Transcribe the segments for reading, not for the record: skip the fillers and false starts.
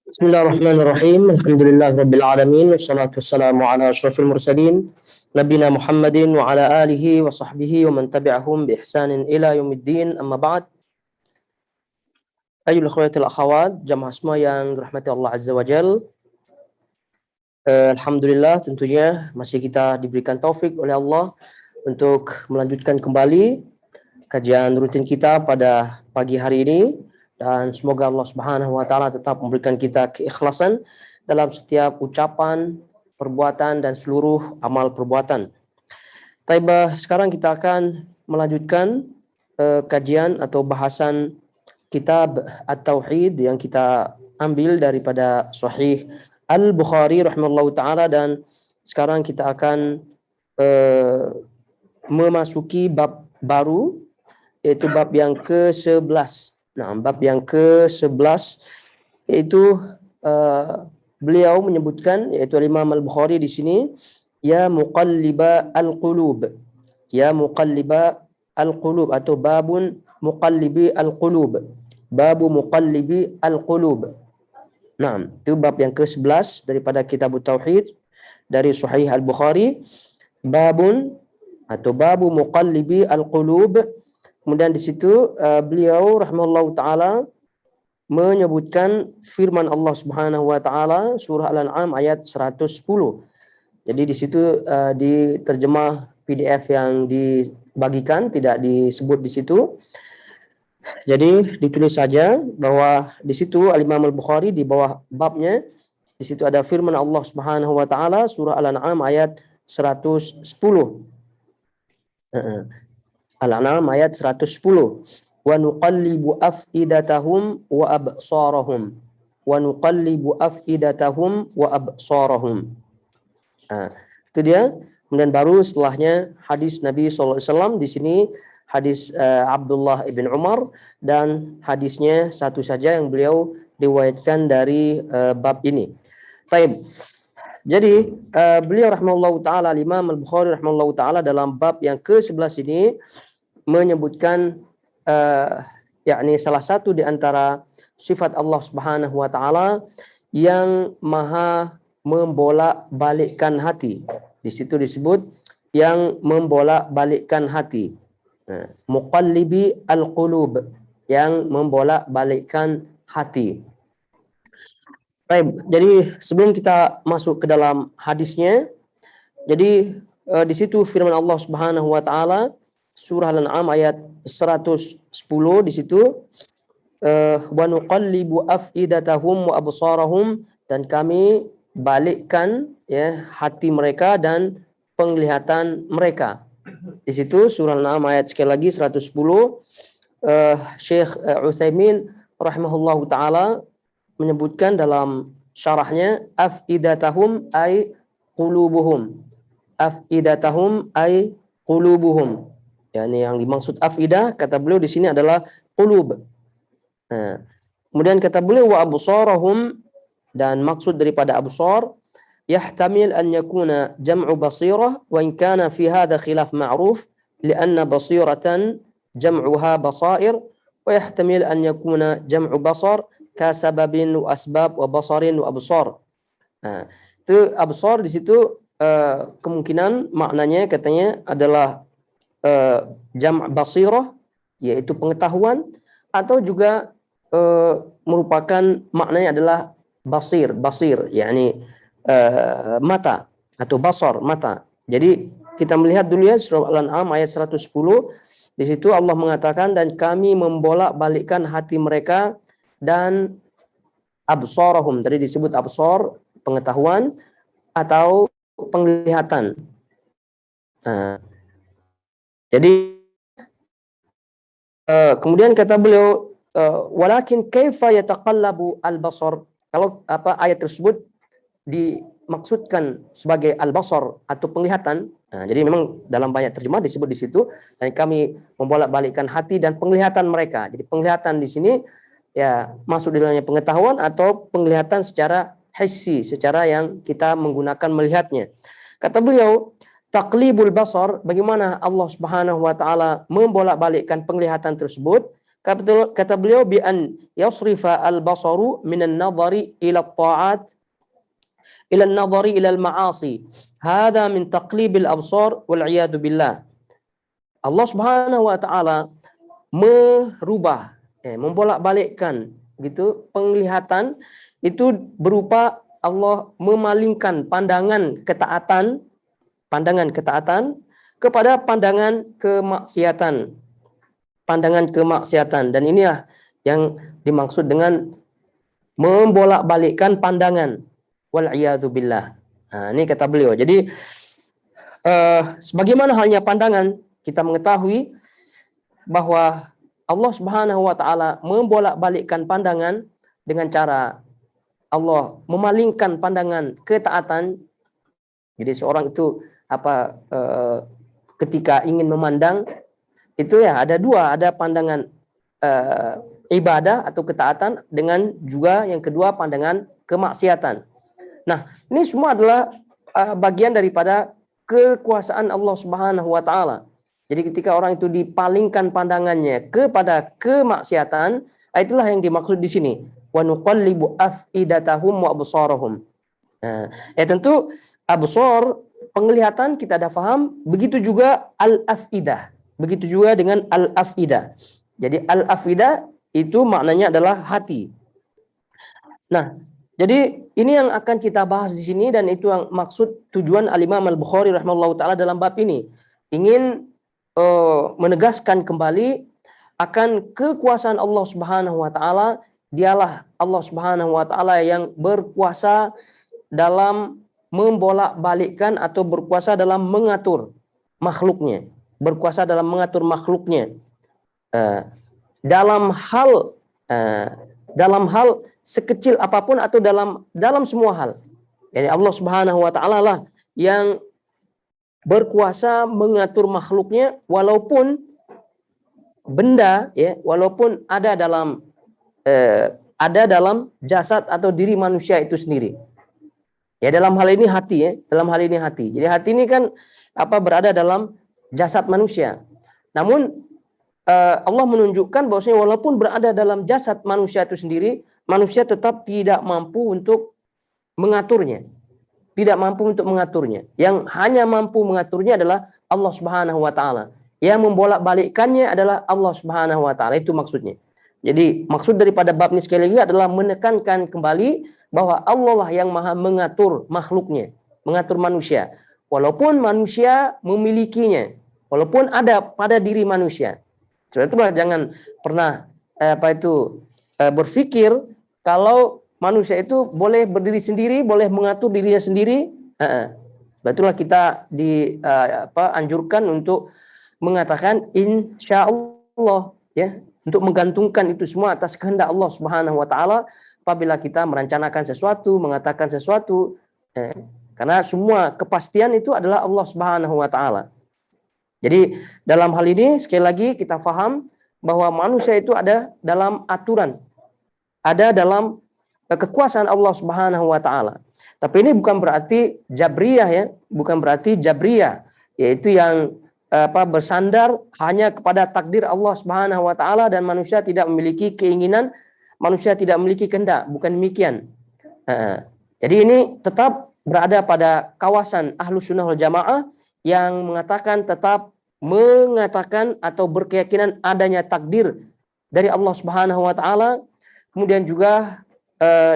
Bismillahirrahmanirrahim. Alhamdulillahirabbil alamin wassalatu wassalamu ala asyrafil mursalin nabiyina Muhammadin wa ala alihi wa sahbihi wa man tabi'ahum bi ihsanin ila yaumiddin. Amma ba'd. Ayyuhal akhwatil akhawat, jamaah semua yang dirahmati Allah Azza wa Jal. Alhamdulillah tentunya masih kita diberikan taufik oleh Allah untuk melanjutkan kembali kajian rutin kita pada pagi hari ini, dan semoga Allah Subhanahu wa taala tetap memberikan kita keikhlasan dalam setiap ucapan, perbuatan dan seluruh amal perbuatan. Baik, sekarang kita akan melanjutkan kajian atau bahasan kitab At-Tauhid yang kita ambil daripada Sahih Al-Bukhari rahimahullahu taala, dan sekarang kita akan memasuki bab baru, yaitu bab yang ke-11. Nah, bab yang ke-11 yaitu beliau menyebutkan, yaitu Imam Al-Bukhari di sini, ya muqalliba al-qulub. Ya muqalliba al-qulub atau babun muqallibi al-qulub. Babu muqallibi al-qulub. Nah, itu bab yang ke-11 daripada kitab Tauhid dari Sahih Al-Bukhari. Babun atau babu muqallibi al-qulub. Kemudian di situ beliau rahimahullahu taala menyebutkan firman Allah Subhanahu wa taala surah Al-An'am ayat 110. Jadi di situ di terjemah PDF yang dibagikan tidak disebut di situ. Jadi ditulis saja bahwa di situ Al-Imam Al-Bukhari di bawah babnya di situ ada firman Allah Subhanahu wa taala surah Al-An'am ayat 110. Al-An'am ayat 110. Wa nuqallibu af'idatahum wa absarahum. Wa nuqallibu af'idatahum wa absarahum. Itu dia. Kemudian baru setelahnya hadis Nabi SAW. Di sini hadis Abdullah ibn Umar, dan hadisnya satu saja yang beliau riwayatkan dari bab ini. Baik. Jadi beliau rahimahullahu taala, Imam Al-Bukhari rahimahullahu taala dalam bab yang ke-11 ini menyebutkan yakni salah satu di antara sifat Allah Subhanahu wa taala yang maha membolak-balikkan hati. Di situ disebut yang membolak-balikkan hati. Muqallibi al-qulub, yang membolak-balikkan hati. Baik, jadi sebelum kita masuk ke dalam hadisnya, jadi di situ firman Allah Subhanahu wa taala surah Al-An'am ayat 110 di situ wa nuqallibu af'idatahum wa absarahum, dan kami balikkan ya hati mereka dan penglihatan mereka. Di situ surah Al-An'am ayat sekali lagi 110. Syekh Utsaimin rahimahullahu taala menyebutkan dalam syarahnya af'idatahum ay qulubuhum. Af'idatahum ay qulubuhum. Yani yang dimaksud afidah kata beliau di sini adalah qulub. Kemudian kata beliau wa absarahum, dan maksud daripada absar yahtamil an yakuna jam'u basirah, wa in kana fi hadha khilaf ma'ruf lianna basiratan jam'uha basair, wa yahtamil an yakuna jam'u basar ka sababin wa asbab wa basarin wa absar. Itu absar di situ kemungkinan maknanya katanya adalah jam' basirah, yaitu pengetahuan, atau juga merupakan maknanya adalah basir, yakni mata, atau basar, mata. Jadi kita melihat dulu ya surah Al-An'am ayat 110. Di situ Allah mengatakan, dan kami membolak-balikkan hati mereka dan absarahum. Tadi disebut absar, pengetahuan atau penglihatan. Jadi kemudian kata beliau walakin kaifa yataqallabu al-basar, kalau ayat tersebut dimaksudkan sebagai al-basar atau penglihatan. Jadi memang dalam banyak terjemah disebut di situ, dan kami membolak-balikkan hati dan penglihatan mereka. Jadi penglihatan di sini ya masuk di dalamnya pengetahuan atau penglihatan secara hissi, secara yang kita menggunakan melihatnya. Kata beliau, taqlibul basar, bagaimana Allah Subhanahu wa taala membolak-balikkan penglihatan tersebut, Kata beliau bi an yasrifa al-basaru minan nadhari ila at-ta'at ila an-nadhari ila al-ma'asi. Hadha min taqlibil absar wal 'iyadu billah. Allah Subhanahu wa taala merubah, membolak-balikkan gitu penglihatan itu berupa Allah memalingkan pandangan ketaatan kepada pandangan kemaksiatan. Dan inilah yang dimaksud dengan membolak-balikkan pandangan, wal iyadu billah. Nah, ini kata beliau. Jadi sebagaimana halnya pandangan, kita mengetahui bahwa Allah Subhanahu wa taala membolak-balikkan pandangan dengan cara Allah memalingkan pandangan ketaatan. Jadi seorang itu ketika ingin memandang itu ya ada dua, ada pandangan ibadah atau ketaatan dengan juga yang kedua pandangan kemaksiatan. Nah, ini semua adalah bagian daripada kekuasaan Allah Subhanahu wa taala. Jadi ketika orang itu dipalingkan pandangannya kepada kemaksiatan, itulah yang dimaksud di sini. Wa nuqallibu afidatahum wa absarahum. Nah, tentu absar penglihatan kita dah faham, begitu juga al-afidah. Begitu juga dengan al-afidah. Jadi al-afidah itu maknanya adalah hati. Nah, jadi ini yang akan kita bahas di sini dan itu yang maksud tujuan Al-Imam Al-Bukhari rahimahullahu taala dalam bab ini. Ingin menegaskan kembali akan kekuasaan Allah Subhanahu wa taala. Dialah Allah Subhanahu wa taala yang berkuasa dalam membolak-balikkan atau berkuasa dalam mengatur makhluknya. Berkuasa dalam mengatur makhluknya. Dalam hal sekecil apapun atau dalam semua hal. Jadi Allah Subhanahu wa taala lah yang berkuasa mengatur makhluknya walaupun benda walaupun ada dalam jasad atau diri manusia itu sendiri. Ya dalam hal ini hati Jadi hati ini kan berada dalam jasad manusia. Namun Allah menunjukkan bahwasanya walaupun berada dalam jasad manusia itu sendiri, manusia tetap tidak mampu untuk mengaturnya. Yang hanya mampu mengaturnya adalah Allah Subhanahu wa taala. Yang membolak-balikkannya adalah Allah Subhanahu wa taala. Itu maksudnya. Jadi maksud daripada bab ini sekali lagi adalah menekankan kembali bahwa Allah lah yang maha mengatur makhluknya, mengatur manusia. Walaupun manusia memilikinya, walaupun ada pada diri manusia. Sebab itulah jangan pernah berpikir kalau manusia itu boleh berdiri sendiri, boleh mengatur dirinya sendiri. Betulah kita anjurkan untuk mengatakan insyaallah ya, untuk menggantungkan itu semua atas kehendak Allah Subhanahu wa taala apabila kita merencanakan sesuatu, mengatakan sesuatu. Karena semua kepastian itu adalah Allah Subhanahu wa taala. Jadi dalam hal ini sekali lagi kita faham bahwa manusia itu ada dalam aturan, ada dalam kekuasaan Allah Subhanahu wa taala. Tapi ini bukan berarti jabriyah ya, yaitu yang bersandar hanya kepada takdir Allah Subhanahu wa taala dan manusia tidak memiliki keinginan, manusia tidak memiliki kehendak, bukan demikian. Jadi ini tetap berada pada kawasan Ahlus Sunnah wal Jamaah yang tetap mengatakan atau berkeyakinan adanya takdir dari Allah Subhanahu wa taala. Kemudian juga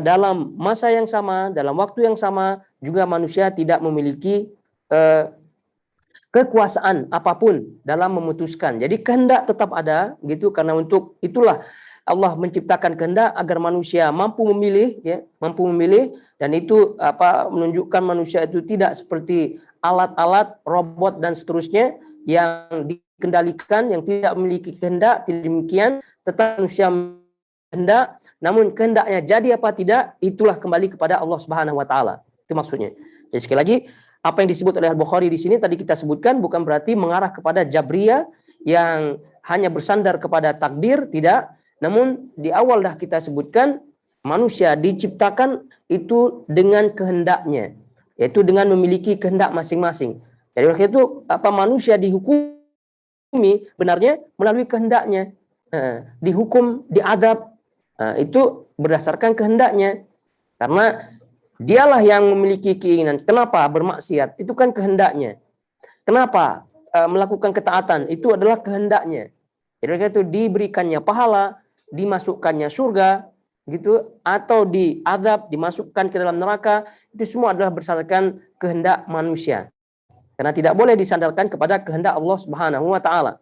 dalam masa yang sama, dalam waktu yang sama juga manusia tidak memiliki kekuasaan apapun dalam memutuskan. Jadi kehendak tetap ada gitu, karena untuk itulah Allah menciptakan kehendak agar manusia mampu memilih dan itu menunjukkan manusia itu tidak seperti alat-alat, robot dan seterusnya yang dikendalikan, yang tidak memiliki kehendak. Tidak demikian, tetap manusia kehendak, namun kehendaknya jadi apa tidak, itulah kembali kepada Allah Subhanahu wa taala. Itu maksudnya. Jadi sekali lagi, apa yang disebut oleh Al-Bukhari di sini tadi kita sebutkan bukan berarti mengarah kepada jabriyah yang hanya bersandar kepada takdir, tidak. Namun di awal dah kita sebutkan manusia diciptakan itu dengan kehendaknya, yaitu dengan memiliki kehendak masing-masing. Jadi oleh itu manusia dihukumi benarnya melalui kehendaknya. dihukum, diazab, itu berdasarkan kehendaknya. Karena dialah yang memiliki keinginan. Kenapa bermaksiat? Itu kan kehendaknya. Kenapa melakukan ketaatan? Itu adalah kehendaknya. Jadi itu diberikannya pahala, dimasukkannya surga, gitu, atau diazab, dimasukkan ke dalam neraka, itu semua adalah berdasarkan kehendak manusia. Karena tidak boleh disandarkan kepada kehendak Allah Subhanahu wa taala.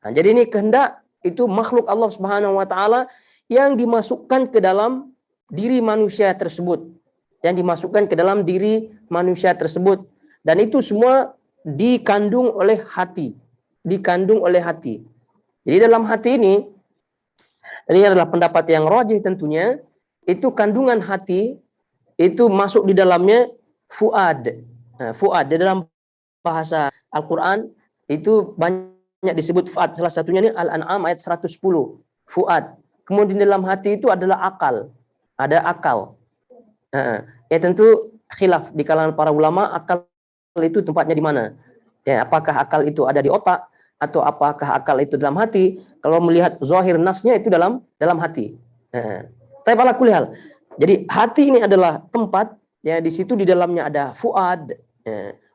Nah, jadi ini kehendak itu makhluk Allah Subhanahu wa taala yang dimasukkan ke dalam diri manusia tersebut. Yang dimasukkan ke dalam diri manusia tersebut, dan itu semua dikandung oleh hati. Dikandung oleh hati. Jadi dalam hati ini adalah pendapat yang rajih tentunya, itu kandungan hati itu masuk di dalamnya fuad. Nah, fuad di dalam bahasa Al-Qur'an itu banyak disebut fuad. Salah satunya ini Al-An'am ayat 110. Fuad. Kemudian di dalam hati itu adalah akal. Ada akal. Ya tentu khilaf di kalangan para ulama, akal itu tempatnya di mana? Ya, apakah akal itu ada di otak atau apakah akal itu dalam hati? Kalau melihat zahir nasnya itu dalam hati. Tapi ala kulli hal. Jadi hati ini adalah tempat, ya, di situ di dalamnya ada fuad.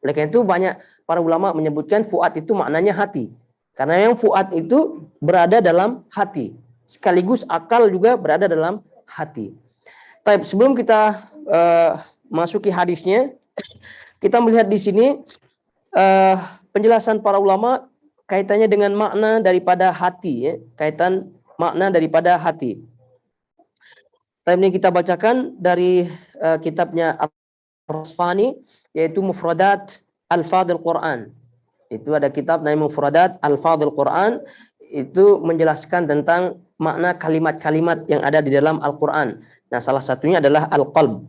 Oleh karena itu banyak para ulama menyebutkan fuad itu maknanya hati. Karena yang fuad itu berada dalam hati. Sekaligus akal juga berada dalam hati. Tapi sebelum kita masuki hadisnya, kita melihat di sini penjelasan para ulama kaitannya dengan makna daripada hati, ya. Kaitan makna daripada hati. Tapi ini kita bacakan dari kitabnya Ar-Rasfani, yaitu Mufradat Al-Fadhil Quran. Itu ada kitab namanya Mufradat Al-Fadhil Quran, itu menjelaskan tentang makna kalimat-kalimat yang ada di dalam Al-Quran. Nah, salah satunya adalah al-qalb.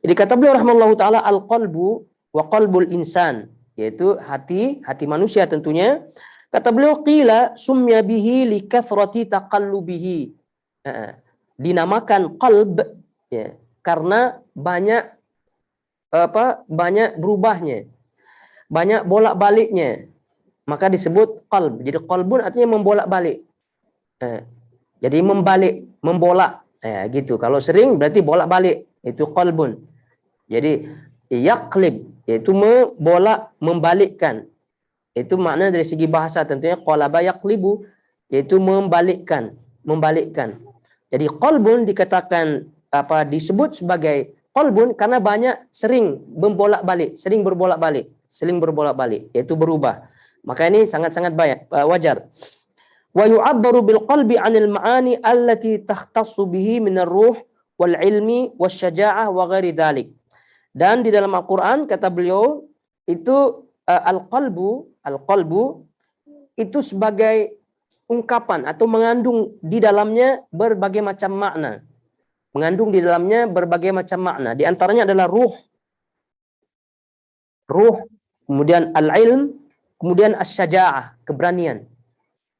Jadi kata beliau rahimahullahu taala, al-qalbu wa qalbul insan, yaitu hati manusia tentunya. Kata beliau, qila sumya bihi li kathrati taqallubihi. Dinamakan qalb, ya, karena banyak berubahnya, banyak bolak-baliknya, maka disebut qalb. Jadi qalbun artinya membolak-balik. Jadi membalik, membolak, gitu. Kalau sering berarti bolak-balik, itu qalbun. Jadi yaqlib, yaitu membalikkan. Itu makna dari segi bahasa tentunya qalaba yaqlibu, yaitu membalikkan. Jadi qalbun dikatakan disebut sebagai qalbun karena banyak sering berbolak-balik, yaitu berubah. Maka ini sangat-sangat wajar. Wa yu'abbaru bil qalbi 'anil ma'ani allati takhtassu bihi min ar-ruh wal 'ilmi wasyaja'ah wa ghairi dzalik. Dan di dalam Al-Qur'an kata beliau itu al-qalbu itu sebagai ungkapan atau mengandung di dalamnya berbagai macam makna. Di antaranya adalah ruh, kemudian al-ilm, kemudian asy-syaja'ah, keberanian.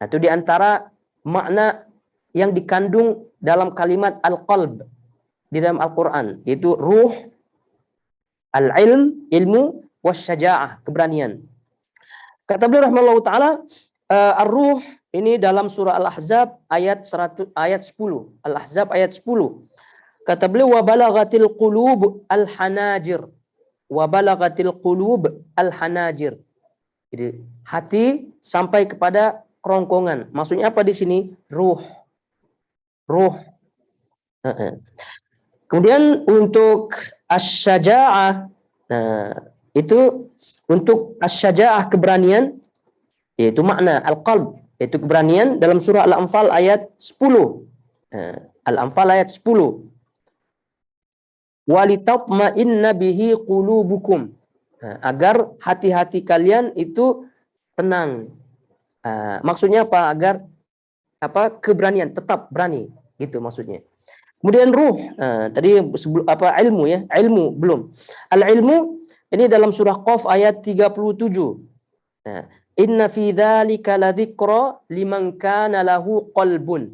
Nah, itu di antara makna yang dikandung dalam kalimat al-qalb di dalam Al-Qur'an, yaitu ruh, al-ilm, ilmu, wasyaja'ah, keberanian. Kata beliau rahimahullahu taala, ar-ruh ini dalam surah Al-Ahzab ayat 10. Al-Ahzab ayat 10. Kata beliau, wa balagatil qulub al-hanajir. Jadi hati sampai kepada kerongkongan. Maksudnya apa di sini? Ruh. Kemudian untuk asy-syaja'ah, itu untuk asy-syaja'ah keberanian, yaitu makna al-qalb, yaitu keberanian dalam surah Al-Anfal ayat 10. Al-Anfal ayat 10. Walitatma'inna bihi qulubukum. Agar hati-hati kalian itu tenang. Maksudnya apa? Agar keberanian, tetap berani, gitu maksudnya. Kemudian ruh, tadi ilmu, ya, ilmu belum. Al-ilmu ini dalam surah Qaf ayat 37. Inna fi dzalika ladzikra liman kana lahu qalbun.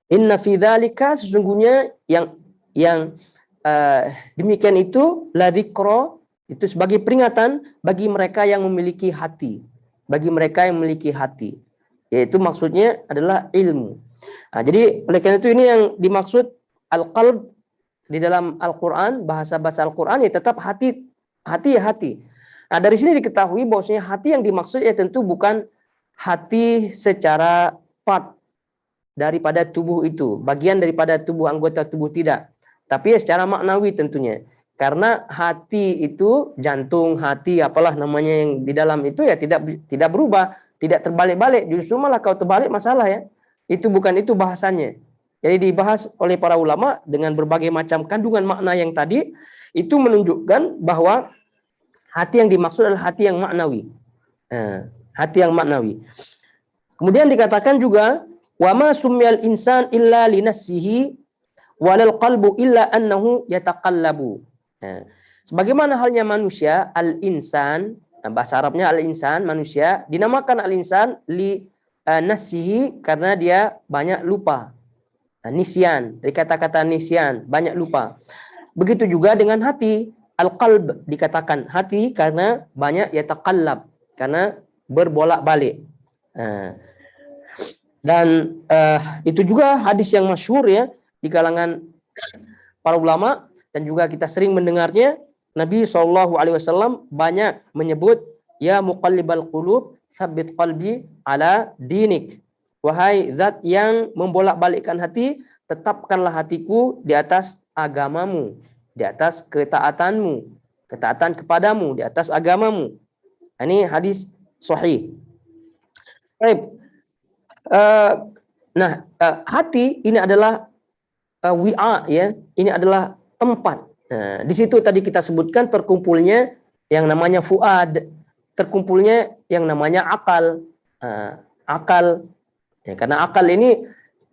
Inna fi dzalika, sesungguhnya yang demikian itu ladzikra, itu sebagai peringatan bagi mereka yang memiliki hati. yaitu maksudnya adalah ilmu. Nah, jadi oleh karena itu ini yang dimaksud al-qalb di dalam Al-Quran, bahasa Al-Quran ya tetap hati, hati ya hati. Nah, dari sini diketahui bahwasanya hati yang dimaksud ya tentu bukan hati secara part daripada tubuh itu, bagian daripada tubuh, anggota tubuh, tidak. Tapi ya secara maknawi tentunya. Karena hati itu, jantung, hati, apalah namanya yang di dalam itu ya tidak berubah, tidak terbalik-balik. Justru malah kalau terbalik masalah ya. Itu bukan itu bahasannya. Jadi dibahas oleh para ulama dengan berbagai macam kandungan makna yang tadi, itu menunjukkan bahwa hati yang dimaksud adalah hati yang maknawi. Hati yang maknawi. Kemudian dikatakan juga, wa ma sumyal insan illa linafsihi walal qalbu illa annahu yataqallabu. Nah, sebagaimana halnya manusia, al-insan, bahasa Arabnya al-insan, manusia, dinamakan al-insan li nafsihi karena dia banyak lupa. Nisyan, dari kata-kata nisyan, banyak lupa. Begitu juga dengan hati, al-qalb dikatakan hati karena banyak yataqallab, karena berbolak-balik. Dan itu juga hadis yang masyhur ya di kalangan para ulama, dan juga kita sering mendengarnya. Nabi SAW banyak menyebut, ya muqallibal qulub tsabbit qalbi ala dinik. Wahai zat yang membolak-balikkan hati, tetapkanlah hatiku di atas agamamu, di atas ketaatanmu, ketaatan kepadamu, di atas agamamu. Ini hadis sahih. Baik. Hati ini adalah wi'a ya, ini adalah tempat. Nah, di situ tadi kita sebutkan terkumpulnya yang namanya fuad, terkumpulnya yang namanya akal. Akal ya, karena akal ini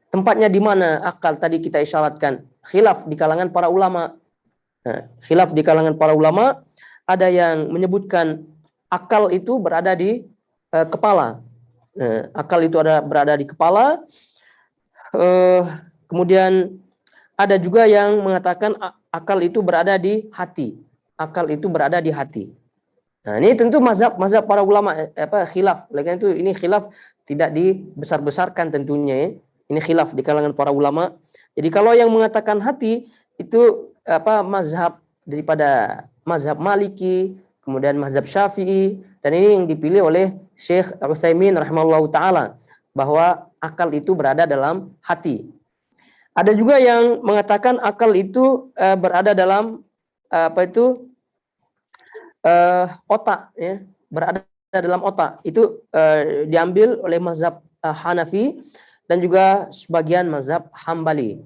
tempatnya di mana? Akal tadi kita isyaratkan khilaf di kalangan para ulama. Khilaf di kalangan para ulama, ada yang menyebutkan akal itu berada di kepala. Akal itu berada di kepala. Kemudian ada juga yang mengatakan akal itu berada di hati. Akal itu berada di hati. Nah, ini tentu mazhab para ulama khilaf. Oleh karena itu ini khilaf tidak dibesar-besarkan tentunya ya. Ini khilaf di kalangan para ulama. Jadi kalau yang mengatakan hati itu mazhab daripada mazhab Maliki, kemudian mazhab Syafi'i, dan ini yang dipilih oleh Syekh Utsaimin rahimahullahu taala, bahwa akal itu berada dalam hati. Ada juga yang mengatakan akal itu berada dalam otak ya, berada dalam otak. Itu diambil oleh mazhab Hanafi dan juga sebagian mazhab Hambali.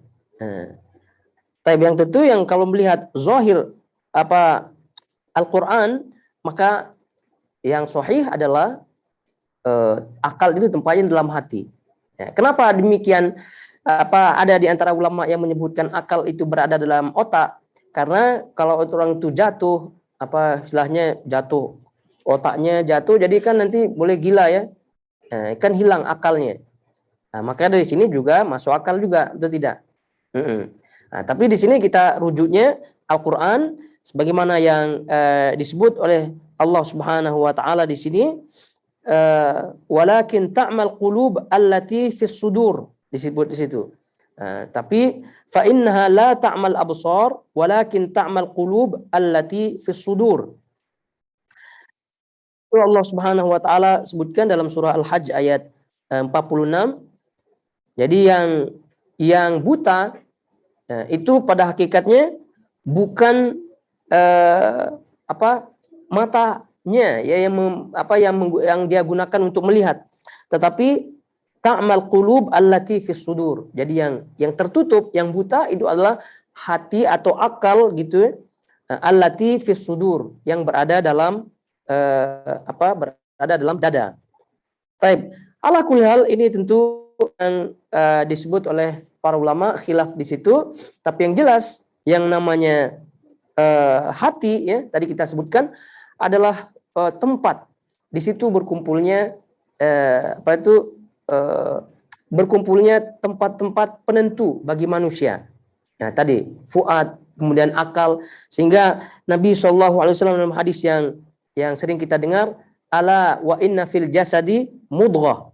Tapi yang tentu yang kalau melihat zahir Al-Qur'an, maka yang sahih adalah akal itu tempatnya dalam hati. Ya, kenapa demikian? Ada di antara ulama yang menyebutkan akal itu berada dalam otak, karena kalau orang itu jatuh, istilahnya jatuh, otaknya jatuh, jadi kan nanti boleh gila ya, kan hilang akalnya. Nah, makanya dari sini juga masuk akal juga, betul tidak? Nah, tapi di sini kita rujuknya Al-Quran, sebagaimana yang disebut oleh Allah Subhanahu Wa Taala di sini, walakin ta'mal qulub allati fis sudur, disebut di situ. Tapi fa innaha la ta'mal absar walakin ta'mal qulub allati fis sudur. Allah Subhanahu wa taala sebutkan dalam surah Al-Hajj ayat 46. Jadi yang buta itu pada hakikatnya bukan matanya ya yang dia gunakan untuk melihat, tetapi ta'mal qulub allati fis sudur. Jadi yang tertutup, yang buta itu adalah hati atau akal gitu ya. Allati fis sudur, yang berada dalam berada dalam dada. Baik, ala kulli hal ini tentu yang disebut oleh para ulama khilaf di situ, tapi yang jelas yang namanya hati ya tadi kita sebutkan adalah tempat di situ berkumpulnya berkumpulnya tempat-tempat penentu bagi manusia. Nah, tadi fuad, kemudian akal, sehingga Nabi SAW dalam hadis yang sering kita dengar, ala wa inna fil jasadi mudghah.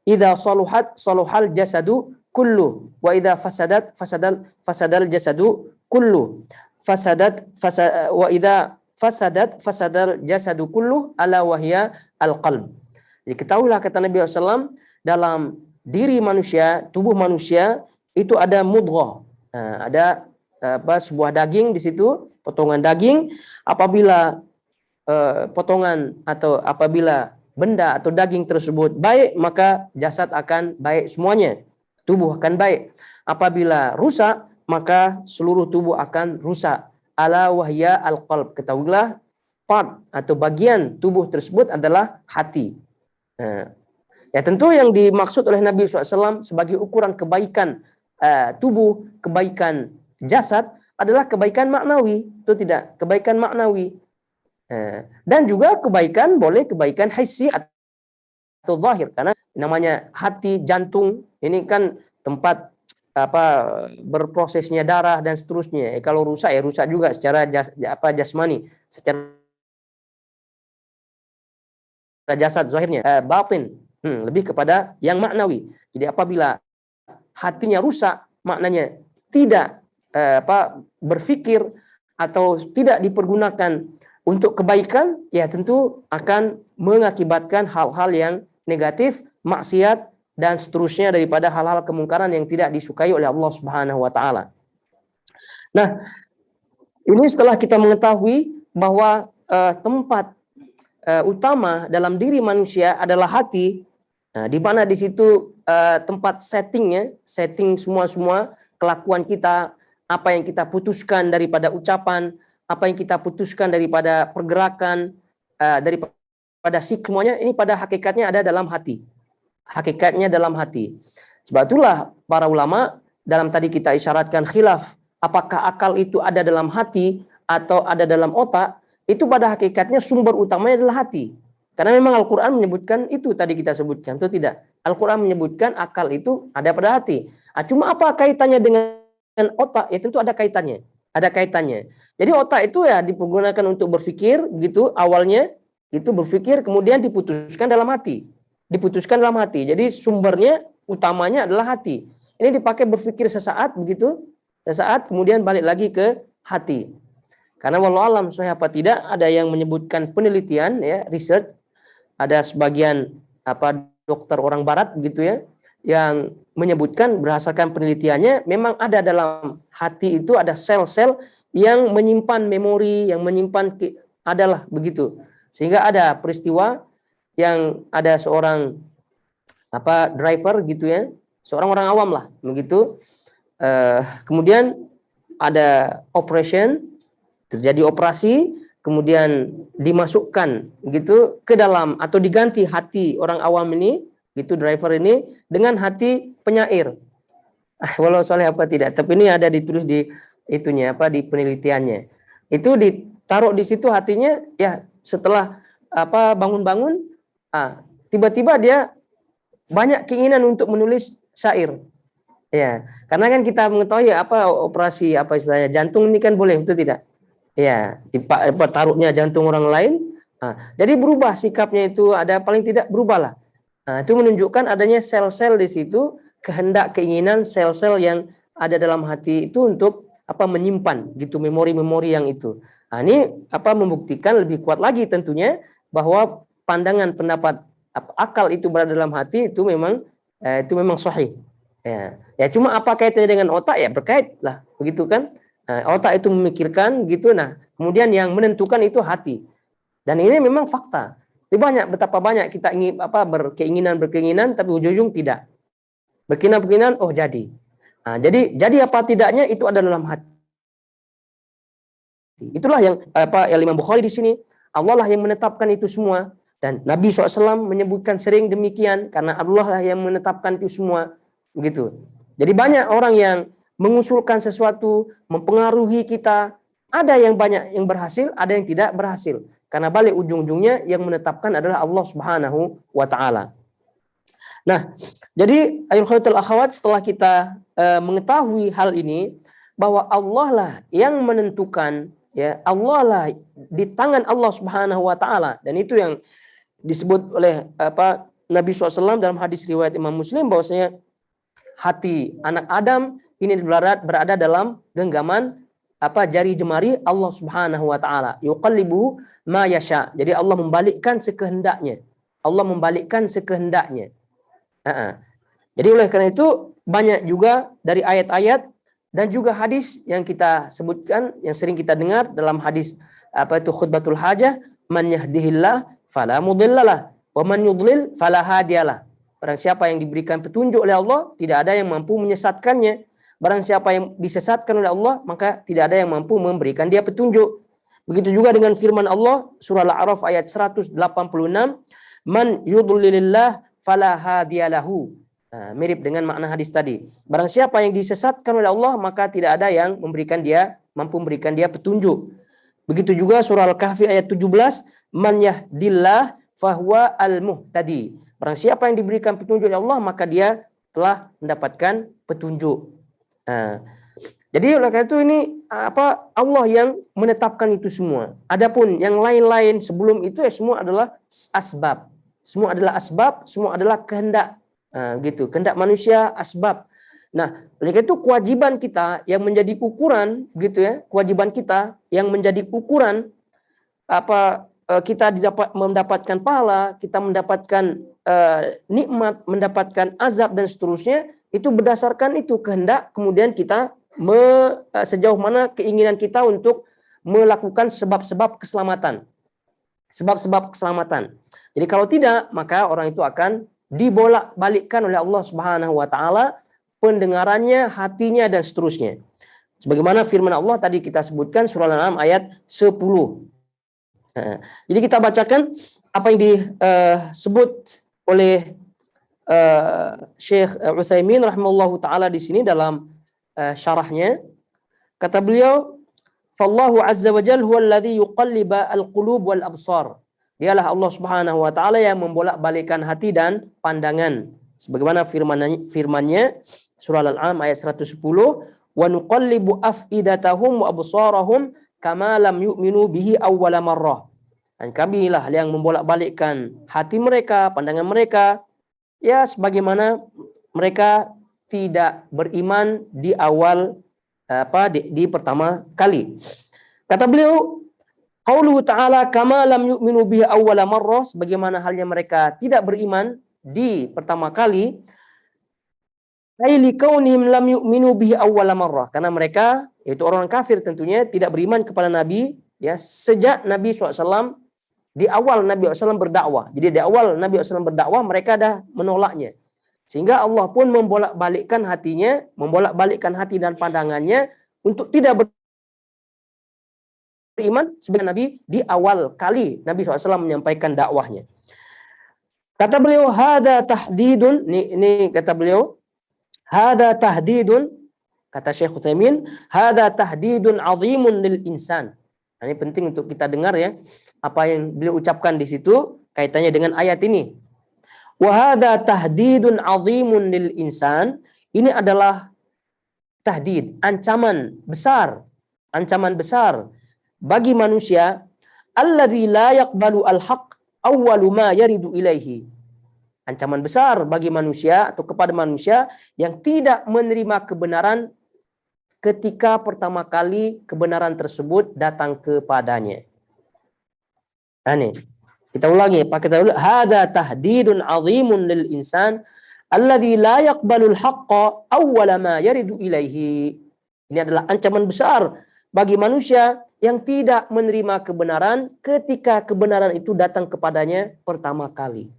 Idza saluhat saluhal jasadu kullu wa idza fasadal jasadu kullu. Wa idza fasadal jasadu kullu ala wahya al-qalb. Jadi ketahuilah kata Nabi SAW, dalam diri manusia, tubuh manusia itu ada mudghah. Ada sebuah daging di situ, potongan daging. Apabila potongan atau apabila benda atau daging tersebut baik, maka jasad akan baik semuanya, tubuh akan baik. Apabila rusak, maka seluruh tubuh akan rusak. Ala wahya al-qalb, ketahuilah part atau bagian tubuh tersebut adalah hati. Ya tentu yang dimaksud oleh Nabi SAW sebagai ukuran kebaikan tubuh, kebaikan jasad adalah kebaikan maknawi, itu tidak, kebaikan maknawi. Dan juga kebaikan, boleh kebaikan hissi atau zahir, karena namanya hati, jantung ini kan tempat berprosesnya darah dan seterusnya. Kalau rusak ya rusak juga secara jasmani, secara jasad zahirnya. Batin lebih kepada yang maknawi. Jadi apabila hatinya rusak, maknanya tidak berpikir atau tidak dipergunakan untuk kebaikan, ya tentu akan mengakibatkan hal-hal yang negatif, maksiat dan seterusnya daripada hal-hal kemungkaran yang tidak disukai oleh Allah Subhanahu wa taala. Nah, ini setelah kita mengetahui bahwa tempat utama dalam diri manusia adalah hati, di mana di situ tempat setting semua kelakuan kita, apa yang kita putuskan daripada ucapan, apa yang kita putuskan daripada pergerakan, daripada semuanya ini pada hakikatnya ada dalam hati. Hakikatnya dalam hati. Sebab itulah para ulama dalam tadi kita isyaratkan khilaf, apakah akal itu ada dalam hati atau ada dalam otak, itu pada hakikatnya sumber utamanya adalah hati. Karena memang Al-Quran menyebutkan itu tadi kita sebutkan, itu tidak. Al-Quran menyebutkan akal itu ada pada hati. Cuma apa kaitannya dengan otak? Ya tentu ada kaitannya. Ada kaitannya. Jadi otak itu ya dipergunakan untuk berpikir gitu awalnya, itu berpikir kemudian diputuskan dalam hati. Diputuskan dalam hati. Jadi sumbernya utamanya adalah hati. Ini dipakai berpikir sesaat begitu, sesaat kemudian balik lagi ke hati. Karena wallahu alam sahih apa tidak ada yang menyebutkan penelitian ya, research, ada sebagian dokter orang barat gitu ya yang menyebutkan berdasarkan penelitiannya memang ada dalam hati itu ada sel-sel yang menyimpan memori, yang menyimpan adalah begitu. Sehingga ada peristiwa yang ada seorang driver gitu ya, seorang orang awam lah begitu. Kemudian ada terjadi operasi, kemudian dimasukkan gitu ke dalam atau diganti hati orang awam ini, gitu driver ini dengan hati penyair. Walau soleh apa tidak, tapi ini ada ditulis di itunya di penelitiannya. Itu ditaruh di situ hatinya ya, setelah bangun-bangun tiba-tiba dia banyak keinginan untuk menulis syair. Ya, karena kan kita mengetahui operasi istilahnya jantung ini kan boleh, betul tidak? Ya, taruhnya jantung orang lain. Jadi berubah sikapnya itu, ada paling tidak berubahlah. Itu menunjukkan adanya sel-sel di situ, kehendak, keinginan sel-sel yang ada dalam hati itu untuk menyimpan gitu memori-memori yang itu. Ini membuktikan lebih kuat lagi tentunya bahwa pandangan pendapat akal itu berada dalam hati itu memang sahih. Ya cuma apa kaitannya dengan otak ya berkait lah begitu kan. Otak itu memikirkan gitu, nah kemudian yang menentukan itu hati. Dan ini memang fakta. Betapa banyak kita ingin berkeinginan tapi ujung-ujung tidak. Berkeinginan oh jadi. Jadi apa tidaknya itu ada dalam hati. Itulah yang Imam Bukhari di sini, Allah lah yang menetapkan itu semua, dan Nabi SAW menyebutkan sering demikian karena Allah lah yang menetapkan itu semua begitu. Jadi banyak orang yang mengusulkan sesuatu, mempengaruhi kita. Ada yang banyak yang berhasil, ada yang tidak berhasil. Karena balik ujung-ujungnya yang menetapkan adalah Allah Subhanahu wa taala. Nah, jadi ayyuhal akhwat, setelah kita mengetahui hal ini bahwa Allah lah yang menentukan, ya, Allah lah di tangan Allah Subhanahu wa taala, dan itu yang disebut oleh Nabi SAW dalam hadis riwayat Imam Muslim bahwasanya hati anak Adam ini berada dalam genggaman jari jemari Allah Subhanahu wa taala. Yuqallibu ma yasha. Jadi Allah membalikkan sekehendaknya. Allah membalikkan sekehendaknya. Jadi oleh karena itu banyak juga dari ayat-ayat dan juga hadis yang kita sebutkan, yang sering kita dengar dalam hadis khutbatul hajah, man yahdihillah fala mudhillalah wa man yudlil fala hadiyalah. Barang siapa yang diberikan petunjuk oleh Allah, tidak ada yang mampu menyesatkannya. Barang siapa yang disesatkan oleh Allah, maka tidak ada yang mampu memberikan dia petunjuk. Begitu juga dengan firman Allah surah Al-A'raf ayat 186, man yudlilillah fala hadiyalahu. Mirip dengan makna hadis tadi. Barang siapa yang disesatkan oleh Allah, maka tidak ada yang mampu memberikan dia petunjuk. Begitu juga surah Al-Kahfi ayat 17, man yahdillah fahuwa al-muhtadi. Barang siapa yang diberikan petunjuk oleh Allah, maka dia telah mendapatkan petunjuk. Jadi oleh karena itu ini Allah yang menetapkan itu semua. Adapun yang lain-lain sebelum itu semua adalah asbab. Semua adalah asbab, semua adalah kehendak. Gitu, kehendak manusia asbab. Nah, oleh karena itu kewajiban kita yang menjadi ukuran gitu ya, kewajiban kita yang menjadi ukuran kita mendapatkan pahala, kita mendapatkan nikmat, mendapatkan azab dan seterusnya, itu berdasarkan itu kehendak, kemudian kita sejauh mana keinginan kita untuk melakukan sebab-sebab keselamatan. Sebab-sebab keselamatan. Jadi kalau tidak, maka orang itu akan dibolak-balikkan oleh Allah Subhanahu wa taala pendengarannya, hatinya dan seterusnya. Sebagaimana firman Allah tadi kita sebutkan surah Al-An'am ayat 10. Jadi kita bacakan apa yang disebut oleh Syekh Utsaimin rahimahullahu taala di sini dalam syarahnya. Kata beliau, "Fallahu azza wa jalla huwa alladhi yuqalliba al-qulub wal absar." Dialah Allah Subhanahu wa taala yang membolak-balikkan hati dan pandangan. Sebagaimana firman-Nya surah Al-An'am ayat 110, "Wa nuqallibu afidatahum wa absarahum kama lam yu'minu bihi awwala marrah." Dan kamilah yang membolak-balikkan hati mereka, pandangan mereka, ya sebagaimana mereka tidak beriman di awal di pertama kali. Kata beliau, qauluhu ta'ala kama lam yu'minu bihi awwala marrah, sebagaimana halnya mereka tidak beriman di pertama kali, ai likaunihim lam yu'minu bihi awwala marrah, karena mereka yaitu orang kafir tentunya tidak beriman kepada Nabi ya sejak Nabi SAW di awal Nabi SAW berdakwah. Jadi di awal Nabi SAW berdakwah mereka dah menolaknya. Sehingga Allah pun membolak-balikkan hatinya, membolak-balikkan hati dan pandangannya untuk tidak beriman sebagai Nabi di awal kali Nabi SAW menyampaikan dakwahnya. Kata beliau, hada tahdidun, ini kata beliau, hada tahdidun, kata Syekh Utsaimin, hada tahdidun azimun lil insan. Nah, ini penting untuk kita dengar ya, apa yang beliau ucapkan di situ kaitannya dengan ayat ini. Wa hadza tahdidun 'azimun lil insan. Ini adalah tahdid, ancaman besar bagi manusia, alladzi la yaqbalu al-haq awwalu ma yaridu ilaihi. Ancaman besar bagi manusia atau kepada manusia yang tidak menerima kebenaran ketika pertama kali kebenaran tersebut datang kepadanya. Ini kita ulangi, kita ulangi. Hada tahdidun 'azimun lil insan alladzi la yaqbalul haqqa awwala ma yaridu ilaihi. Ini adalah ancaman besar bagi manusia yang tidak menerima kebenaran ketika kebenaran itu datang kepadanya pertama kali.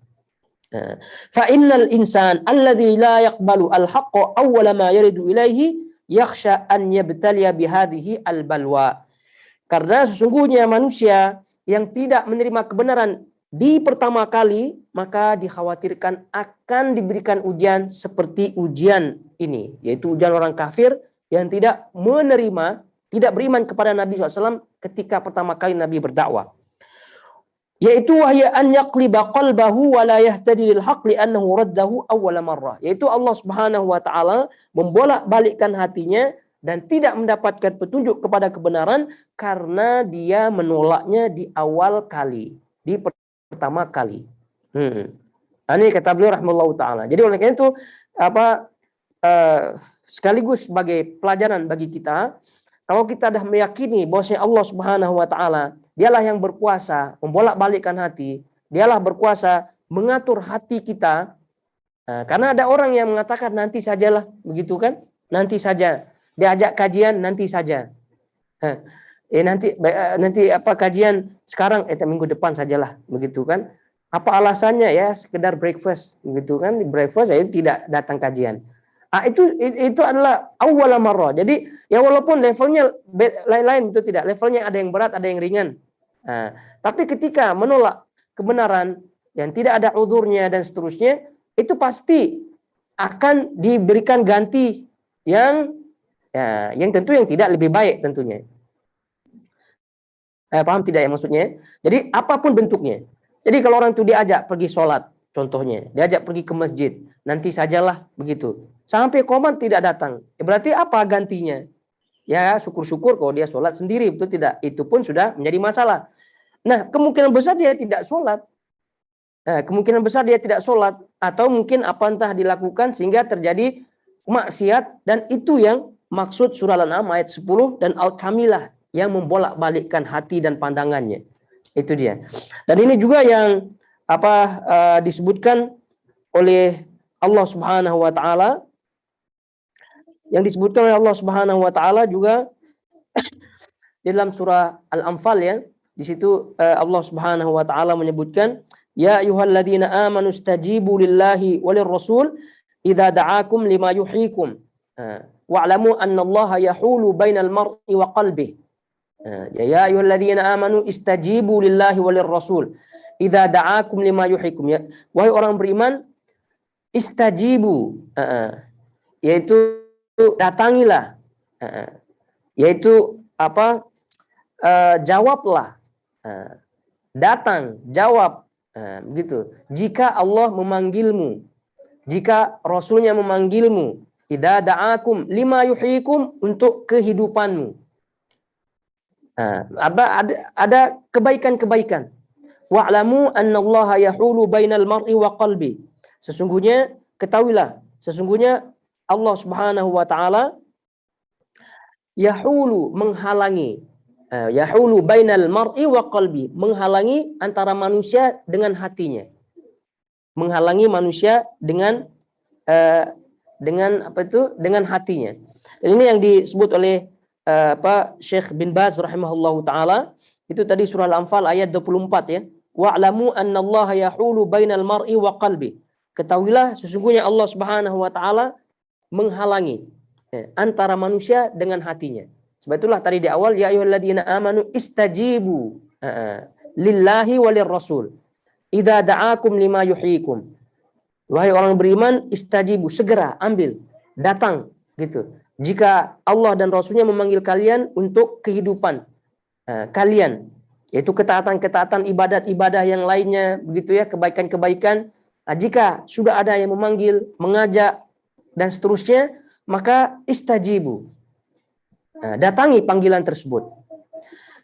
Fa innal insan alladzi la yaqbalu al haqqa awwala ma yaridu ilaihi yakhsha an yabtaliya bihadhihi al balwa. Karena sesungguhnya manusia yang tidak menerima kebenaran di pertama kali, maka dikhawatirkan akan diberikan ujian seperti ujian ini, yaitu ujian orang kafir yang tidak menerima, tidak beriman kepada Nabi SAW ketika pertama kali Nabi berdakwah. Yaitu wahya an yaqliba qalbahu wa la yahtadi lil haqq li'annahu raddahu awwala marrah. Yaitu Allah Subhanahu wa taala membolak-balikkan hatinya dan tidak mendapatkan petunjuk kepada kebenaran karena dia menolaknya di awal kali, di pertama kali. Ini kata beliau rahimahullahu taala. Jadi oleh karena itu apa sekaligus sebagai pelajaran bagi kita, kalau kita dah meyakini bahwasanya Allah Subhanahu wa taala dialah yang berkuasa membolak-balikkan hati, dialah berkuasa mengatur hati kita. Karena ada orang yang mengatakan nanti sajalah, begitu kan? Nanti saja. Diajak kajian nanti saja. Nanti apa kajian sekarang minggu depan sajalah, begitu kan? Apa alasannya? Ya sekedar breakfast, begitu kan? Breakfast saya tidak datang kajian. Itu adalah awwal marrah. Jadi ya walaupun levelnya lain-lain itu tidak, levelnya ada yang berat, ada yang ringan. Tapi ketika menolak kebenaran yang tidak ada uzurnya dan seterusnya, itu pasti akan diberikan ganti yang tentu yang tidak lebih baik tentunya. Paham tidak ya maksudnya? Jadi apapun bentuknya. Jadi kalau orang itu diajak pergi sholat, contohnya, diajak pergi ke masjid, nanti sajalah begitu. Sampai komat tidak datang. Berarti apa gantinya? Ya syukur-syukur kalau dia sholat sendiri, betul tidak? Itu pun sudah menjadi masalah. Nah kemungkinan besar dia tidak sholat. Kemungkinan besar dia tidak sholat, atau mungkin apa entah dilakukan sehingga terjadi maksiat, dan itu yang maksud surah Al-An'am ayat 10, dan kamilah yang membolak-balikkan hati dan pandangannya. Itu dia. Dan ini juga yang disebutkan oleh Allah Subhanahu wa taala, yang disebutkan oleh Allah Subhanahu wa taala juga di dalam surah Al-Anfal ya. Di situ Allah Subhanahu wa taala menyebutkan, ya ayyuhalladzina amanu stajibu lillahi walir rasul idza da'akum lima yuhyikum wa'lamu annallaha yahulu bainal mar'i wa qalbihi. Ya ayyuhalladzina amanu istajibu lillahi walir rasul idza da'akum lima yuhyikum. Ya, wahai orang beriman, istajibu, yaitu datangilah, yaitu jawablah, datang, jawab, begitu. Jika Allah memanggilmu, jika Rasulnya memanggilmu, idza da'akum lima yuhyikum, untuk kehidupanmu. Ada kebaikan-kebaikan. Wa'lamu annallaha yahulu bainal mar'i wa qalbi. Sesungguhnya ketahuilah, sesungguhnya Allah Subhanahu wa taala yahulu, menghalangi, yahulu bainal mar'i wa qalbi, menghalangi antara manusia dengan hatinya. Menghalangi manusia dengan dengan hatinya. Dan ini yang disebut oleh Syekh bin Baz rahimahullahu taala, itu tadi surah Al-Anfal ayat 24 ya. Wa'lamu annallaha yahulu bainal mar'i wa qalbi. Ketahuilah sesungguhnya Allah Subhanahu wa taala menghalangi antara manusia dengan hatinya. Sebab itulah tadi di awal, ya ayyuhalladzina amanu istajibu lillahi walir rasul idza da'akum lima yuhyikum. Wahai orang beriman, istajibu, segera ambil, datang gitu. Jika Allah dan Rasulnya memanggil kalian untuk kehidupan kalian, yaitu ketaatan-ketaatan, ibadat-ibadah yang lainnya, begitu ya, kebaikan-kebaikan. Jika sudah ada yang memanggil, mengajak, dan seterusnya, maka istajibu, datangi panggilan tersebut.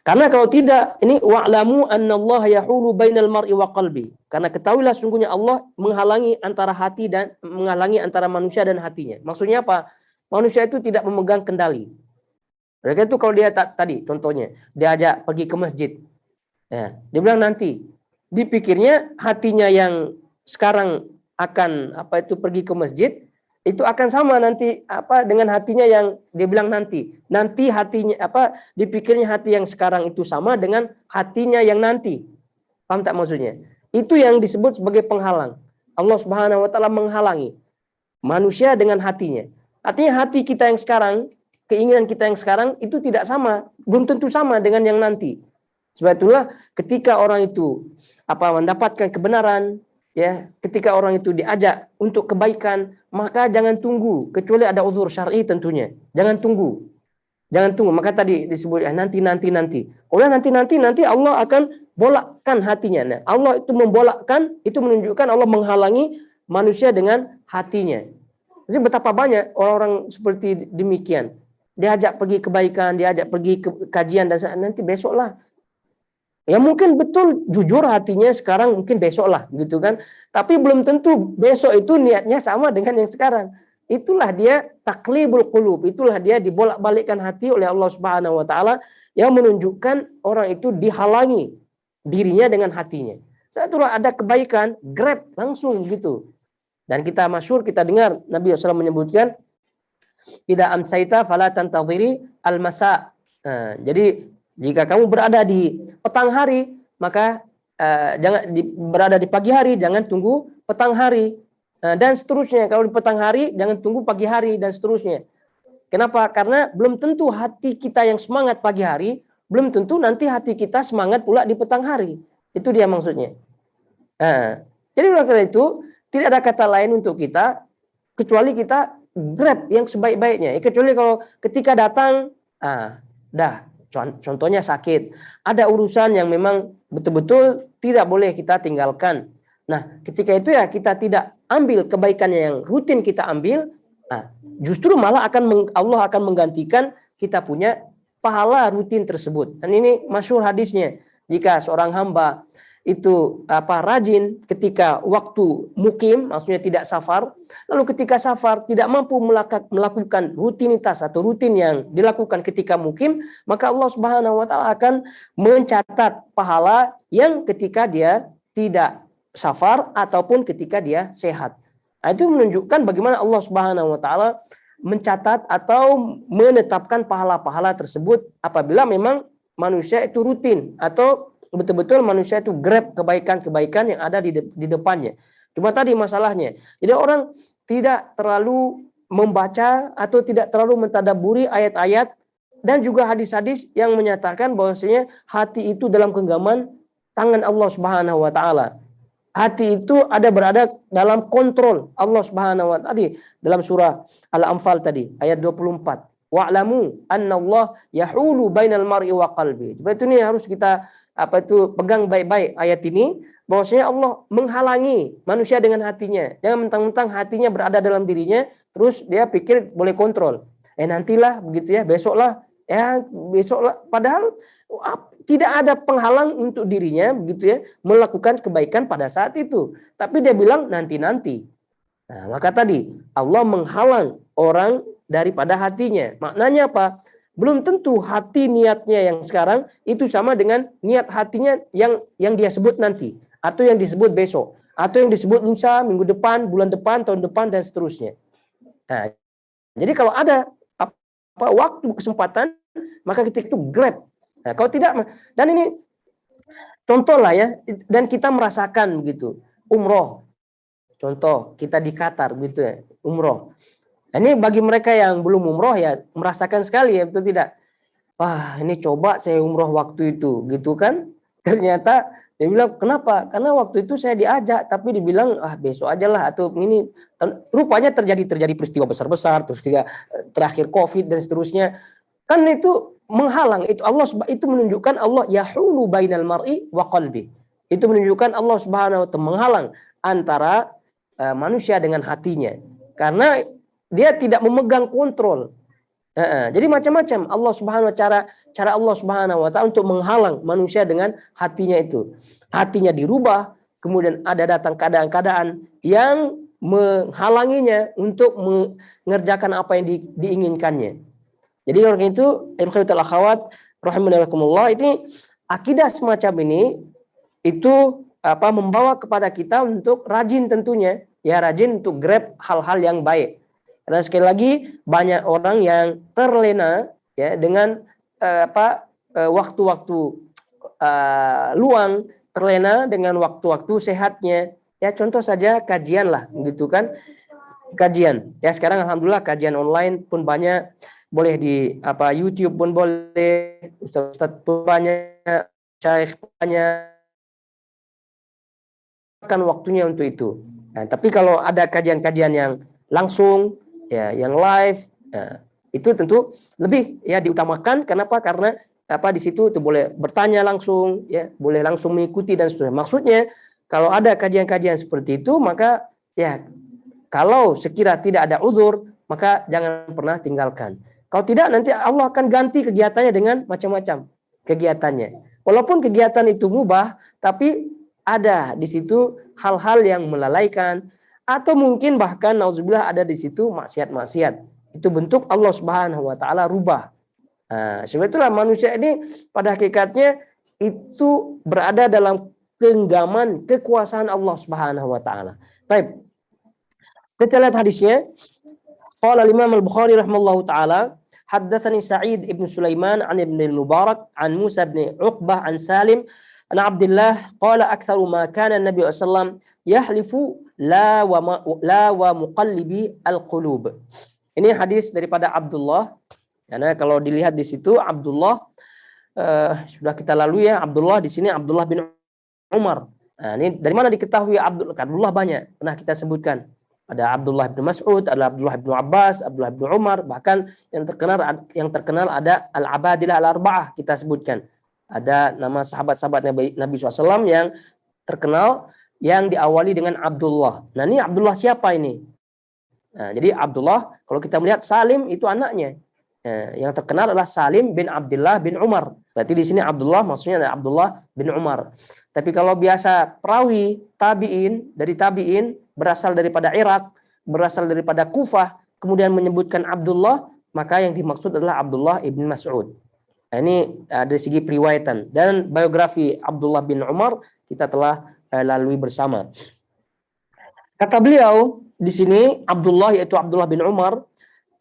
Karena kalau tidak, ini wa'lamu annallaha yahulu bainal mar'i wa qalbi. Karena ketahuilah sungguhnya Allah menghalangi antara hati dan menghalangi antara manusia dan hatinya. Maksudnya apa? Manusia itu tidak memegang kendali. Mereka itu kalau dia tadi contohnya diajak pergi ke masjid, ya, dia bilang nanti. Dipikirnya hatinya yang sekarang akan pergi ke masjid, itu akan sama nanti dengan hatinya yang dia bilang nanti. Nanti hatinya dipikirnya hati yang sekarang itu sama dengan hatinya yang nanti. Paham tak maksudnya? Itu yang disebut sebagai penghalang. Allah Subhanahu wa taala menghalangi manusia dengan hatinya. Artinya hati kita yang sekarang, keinginan kita yang sekarang itu tidak sama, belum tentu sama dengan yang nanti. Sebab itulah ketika orang itu mendapatkan kebenaran, ya, ketika orang itu diajak untuk kebaikan, maka jangan tunggu, kecuali ada uzur syar'i tentunya. Jangan tunggu. Jangan tunggu. Maka tadi disebut nanti. Oleh nanti Allah akan bolakkan hatinya. Nah, Allah itu membolakkan, itu menunjukkan Allah menghalangi manusia dengan hatinya. Jadi betapa banyak orang-orang seperti demikian. Diajak pergi kebaikan, diajak pergi ke kajian, dan nanti besoklah. Ya mungkin betul jujur hatinya sekarang, mungkin besok lah gitu kan. Tapi belum tentu besok itu niatnya sama dengan yang sekarang. Itulah dia taklibul qulub, itulah dia dibolak-balikkan hati oleh Allah Subhanahu wa taala yang menunjukkan orang itu dihalangi dirinya dengan hatinya. Saat itulah ada kebaikan, grab langsung gitu. Dan kita masyhur, kita dengar Nabi SAW menyebutkan, "Idza amsaita fala tantadhiri al-masa." Nah, jadi jika kamu berada di petang hari, maka berada di pagi hari, jangan tunggu petang hari. Dan seterusnya. Kalau di petang hari, jangan tunggu pagi hari, dan seterusnya. Kenapa? Karena belum tentu hati kita yang semangat pagi hari, belum tentu nanti hati kita semangat pula di petang hari. Itu dia maksudnya. Jadi oleh karena itu, tidak ada kata lain untuk kita, kecuali kita grab yang sebaik-baiknya. Kecuali kalau ketika datang, dah, contohnya sakit, ada urusan yang memang betul-betul tidak boleh kita tinggalkan. Nah, ketika itu ya kita tidak ambil kebaikannya yang rutin kita ambil, justru malah Allah akan menggantikan kita punya pahala rutin tersebut. Dan ini masyhur hadisnya, jika seorang hamba itu rajin ketika waktu mukim, maksudnya tidak safar, lalu ketika safar tidak mampu melakukan rutinitas atau rutin yang dilakukan ketika mukim, maka Allah Subhanahu wa taala akan mencatat pahala yang ketika dia tidak safar ataupun ketika dia sehat. Nah, itu menunjukkan bagaimana Allah Subhanahu wa taala mencatat atau menetapkan pahala-pahala tersebut apabila memang manusia itu rutin atau betul-betul manusia itu grab kebaikan-kebaikan yang ada di depannya. Cuma tadi masalahnya, jadi orang tidak terlalu membaca atau tidak terlalu mentadaburi ayat-ayat dan juga hadis-hadis yang menyatakan bahwasanya hati itu dalam genggaman tangan Allah Subhanahu wa taala. Hati itu berada dalam kontrol Allah Subhanahu wa taala. Dalam surah Al-Anfal tadi ayat 24. Wa'lamu annallaha yahulu bainal mar'i wa qalbi. Itu nih harus kita pegang baik-baik ayat ini, bahwasanya Allah menghalangi manusia dengan hatinya. Jangan mentang-mentang hatinya berada dalam dirinya, terus dia pikir boleh kontrol. Nantilah begitu ya, besoklah, padahal tidak ada penghalang untuk dirinya begitu ya melakukan kebaikan pada saat itu. Tapi dia bilang nanti-nanti. Nah, maka tadi Allah menghalang orang daripada hatinya. Maknanya apa? Belum tentu hati niatnya yang sekarang itu sama dengan niat hatinya yang dia sebut nanti, atau yang disebut besok, atau yang disebut lusa, minggu depan, bulan depan, tahun depan, dan seterusnya. Nah, jadi kalau ada waktu kesempatan, maka kita itu grab. Nah, kalau tidak, dan ini contoh lah ya, dan kita merasakan begitu, umroh. Contoh, kita di Qatar begitu ya, umroh. Ini bagi mereka yang belum umroh ya merasakan sekali ya, betul tidak? Wah, ini coba saya umroh waktu itu, gitu kan? Ternyata dia bilang, kenapa? Karena waktu itu saya diajak, tapi dibilang besok aja lah, atau ini rupanya terjadi peristiwa besar-besar, terus terakhir COVID dan seterusnya. Kan itu menghalang, itu Allah itu menunjukkan Allah yahulu bainal mar'i wa qalbi. Itu menunjukkan Allah Subhanahu wa taala menghalang antara manusia dengan hatinya. Karena dia tidak memegang kontrol. Jadi macam-macam Allah Subhanahu wa taala, cara Allah Subhanahu wa taala untuk menghalang manusia dengan hatinya itu. Hatinya dirubah, kemudian ada datang keadaan-keadaan yang menghalanginya untuk mengerjakan apa yang diinginkannya. Jadi oleh itu, ikhwatul akhwat rahimanallah, ini akidah semacam ini itu membawa kepada kita untuk rajin tentunya, ya rajin untuk grab hal-hal yang baik. Karena sekali lagi banyak orang yang terlena ya dengan waktu-waktu luang, terlena dengan waktu-waktu sehatnya. Ya contoh saja kajian lah, gitu kan? Kajian. Ya sekarang alhamdulillah kajian online pun banyak, boleh di YouTube pun boleh, ustaz-ustaz pun banyak, syekh banyak, kan waktunya untuk itu. Nah, tapi kalau ada kajian-kajian yang langsung ya yang live, itu tentu lebih ya diutamakan. Kenapa? Karena di situ itu boleh bertanya langsung ya, boleh langsung mengikuti dan seterusnya. Maksudnya kalau ada kajian-kajian seperti itu, maka ya kalau sekira tidak ada uzur, maka jangan pernah tinggalkan. Kalau tidak, nanti Allah akan ganti kegiatannya dengan macam-macam kegiatannya. Walaupun kegiatan itu mubah, tapi ada di situ hal-hal yang melalaikan, atau mungkin bahkan nauzubillah ada di situ maksiat-maksiat. Itu bentuk Allah Subhanahu wa taala rubah. Nah, sebab itulah manusia ini pada hakikatnya itu berada dalam genggaman kekuasaan Allah Subhanahu wa taala. Baik. Kita lihat hadisnya. Qala Imam Al-Bukhari rahimallahu taala, haddatsani Sa'id ibn Sulaiman an Ibn al-Mubarak an Musa bin Uqbah an Salim an Abdullah qala aktsaru ma kana Nabi sallallahu alaihi wasallam yahlifu la wa muqallibi al-qulub. Ini hadis daripada Abdullah. Karena kalau dilihat di situ Abdullah sudah kita lalui ya, Abdullah di sini Abdullah bin Umar. Nah, ini dari mana diketahui Abdullah banyak pernah kita sebutkan. Ada Abdullah bin Mas'ud, ada Abdullah bin Abbas, Abdullah bin Umar, bahkan yang terkenal ada Al-Abadilah Al-Arba'ah kita sebutkan. Ada nama sahabat-sahabat Nabi SAW yang terkenal yang diawali dengan Abdullah. Nah, ini Abdullah siapa ini? Nah, jadi Abdullah kalau kita melihat Salim itu anaknya. Yang terkenal adalah Salim bin Abdullah bin Umar. Berarti di sini Abdullah maksudnya adalah Abdullah bin Umar. Tapi kalau biasa perawi tabi'in, dari tabi'in berasal daripada Irak, berasal daripada Kufah, kemudian menyebutkan Abdullah, maka yang dimaksud adalah Abdullah ibn Mas'ud. Nah, ini dari segi periwayatan. Dan biografi Abdullah bin Umar kita telah lalui bersama. Kata beliau di sini Abdullah, yaitu Abdullah bin Umar,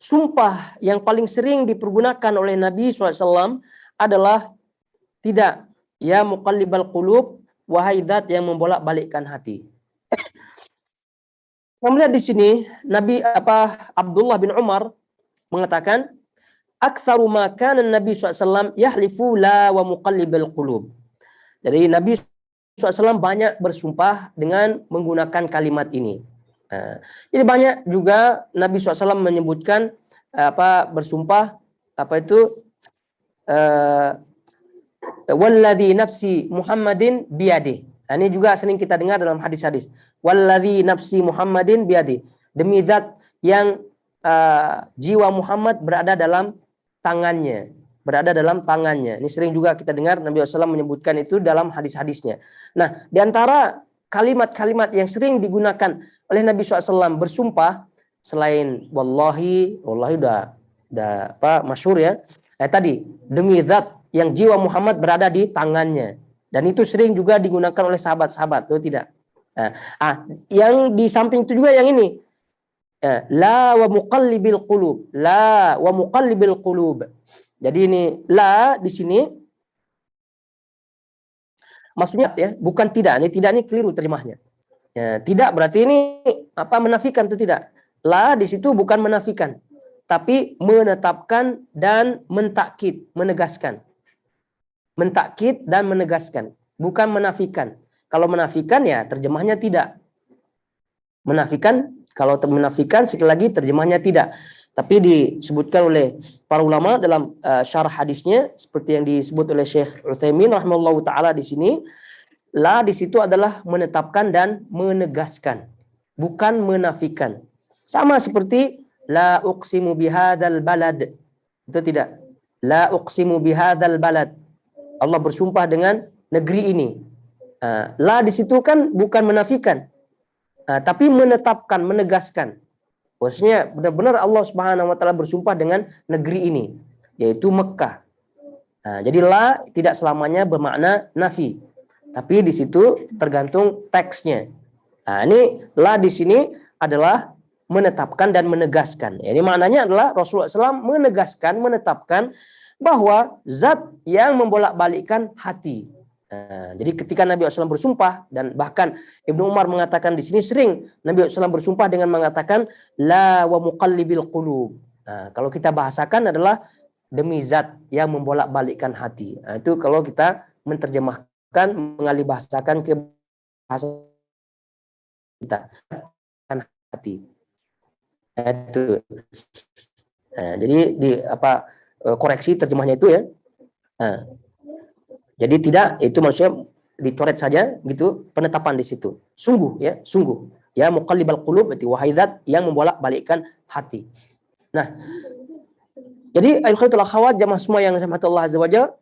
sumpah yang paling sering dipergunakan oleh Nabi SAW adalah tidak, ya muqallibal qulub, wahai zat yang membolak-balikkan hati. Kita melihat di sini Abdullah bin Umar mengatakan aktsaru ma kana Nabi SAW yahlifu la wa muqallibal qulub. Jadi Nabi SAW banyak bersumpah dengan menggunakan kalimat ini. Jadi banyak juga Nabi SAW menyebutkan bersumpah walladzi nafsi Muhammadin biyadih. Ini juga sering kita dengar dalam hadis-hadis. Walladzi nafsi Muhammadin biyadih. Demi zat yang jiwa Muhammad berada dalam tangannya. Berada dalam tangannya. Ini sering juga kita dengar Nabi SAW menyebutkan itu dalam hadis-hadisnya. Nah, di antara kalimat-kalimat yang sering digunakan oleh Nabi SAW bersumpah selain wallahi udah masyhur ya. Tadi demi zat yang jiwa Muhammad berada di tangannya, dan itu sering juga digunakan oleh sahabat-sahabat, atau tidak? Yang di samping itu juga yang ini la wa muqallibil qulub, la wa muqallibil qulub. Jadi ini la di sini maksudnya ya, bukan tidak. Ini keliru terjemahnya. Ya, tidak berarti ini menafikan itu tidak. La di situ bukan menafikan, tapi menetapkan dan mentakkid, menegaskan. Mentakkid dan menegaskan, bukan menafikan. Kalau menafikan ya terjemahnya tidak. Menafikan, kalau menafikan sekali lagi terjemahnya tidak. Tapi disebutkan oleh para ulama dalam syarah hadisnya seperti yang disebut oleh Syekh Utsaimin rahimahullahu taala di sini. La di situ adalah menetapkan dan menegaskan, bukan menafikan. Sama seperti la uqsimu bihadzal balad. Itu tidak. La uqsimu bihadzal balad. Allah bersumpah dengan negeri ini. La di situ kan bukan menafikan, tapi menetapkan, menegaskan. Maksudnya benar-benar Allah Subhanahu wa taala bersumpah dengan negeri ini, yaitu Mekah. Jadi la tidak selamanya bermakna nafi. Tapi di situ tergantung teksnya. Ini la di sini adalah menetapkan dan menegaskan. Ini maknanya adalah Rasulullah SAW menegaskan, menetapkan bahwa zat yang membolak-balikkan hati. Jadi ketika Nabi SAW bersumpah, dan bahkan Ibnu Umar mengatakan di sini sering Nabi SAW bersumpah dengan mengatakan la wa muqallibil qulub. Kalau kita bahasakan adalah demi zat yang membolak-balikkan hati. Itu kalau kita menerjemahkan, mengalih bahasakan ke bahasa kita hati. Itu. Jadi koreksi terjemahnya itu ya. Jadi tidak, itu maksudnya dicoret saja gitu, penetapan di situ. Sungguh ya, sungguh. Ya muqallibal qulub, berarti wahai zat yang membolak-balikkan hati. Nah, jadi akhwatul akhwat jamaah semua yang rahmatullah azza wajalla,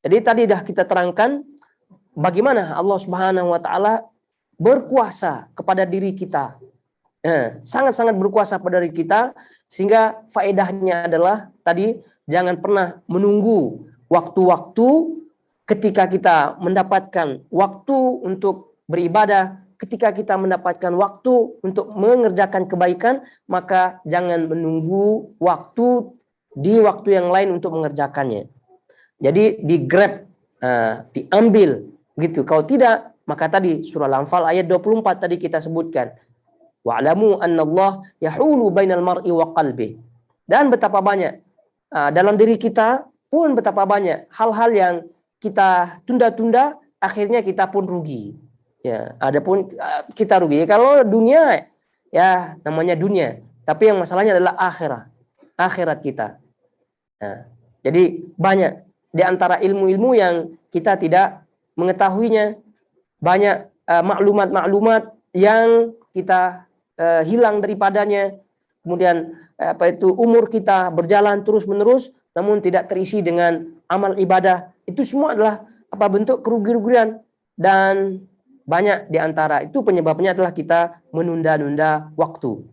Jadi tadi dah kita terangkan bagaimana Allah Subhanahu wa taala berkuasa kepada diri kita. Sangat-sangat berkuasa pada diri kita, sehingga faedahnya adalah tadi jangan pernah menunggu waktu-waktu ketika kita mendapatkan waktu untuk beribadah, ketika kita mendapatkan waktu untuk mengerjakan kebaikan, maka jangan menunggu waktu di waktu yang lain untuk mengerjakannya. Jadi di grab, diambil gitu. Kalau tidak, maka tadi surah Al-Anfal ayat 24 tadi kita sebutkan. Wa'lamu annallaha yahulu bainal mar'i wa qalbi. Dan betapa banyak dalam diri kita pun betapa banyak hal-hal yang kita tunda-tunda, akhirnya kita pun rugi. Ya, adapun kita rugi. Kalau dunia ya namanya dunia, tapi yang masalahnya adalah akhirat kita. Nah, jadi banyak di antara ilmu-ilmu yang kita tidak mengetahuinya, banyak maklumat-maklumat yang kita hilang daripadanya, kemudian umur kita berjalan terus-menerus namun tidak terisi dengan amal ibadah. Itu semua adalah bentuk kerugian dan banyak di antara itu penyebabnya adalah kita menunda-nunda waktu.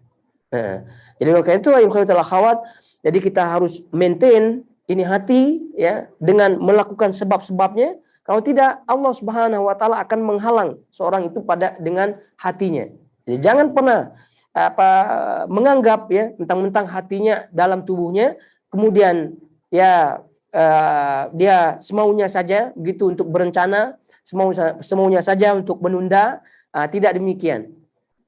Jadi oleh itu akhwat, jadi kita harus maintain ini hati ya dengan melakukan sebab-sebabnya. Kalau tidak, Allah Subhanahu wa taala akan menghalang seorang itu dengan hatinya. Jadi jangan pernah menganggap ya mentang-mentang hatinya dalam tubuhnya, kemudian ya dia semaunya saja begitu untuk berencana, semaunya saja untuk menunda. Tidak demikian.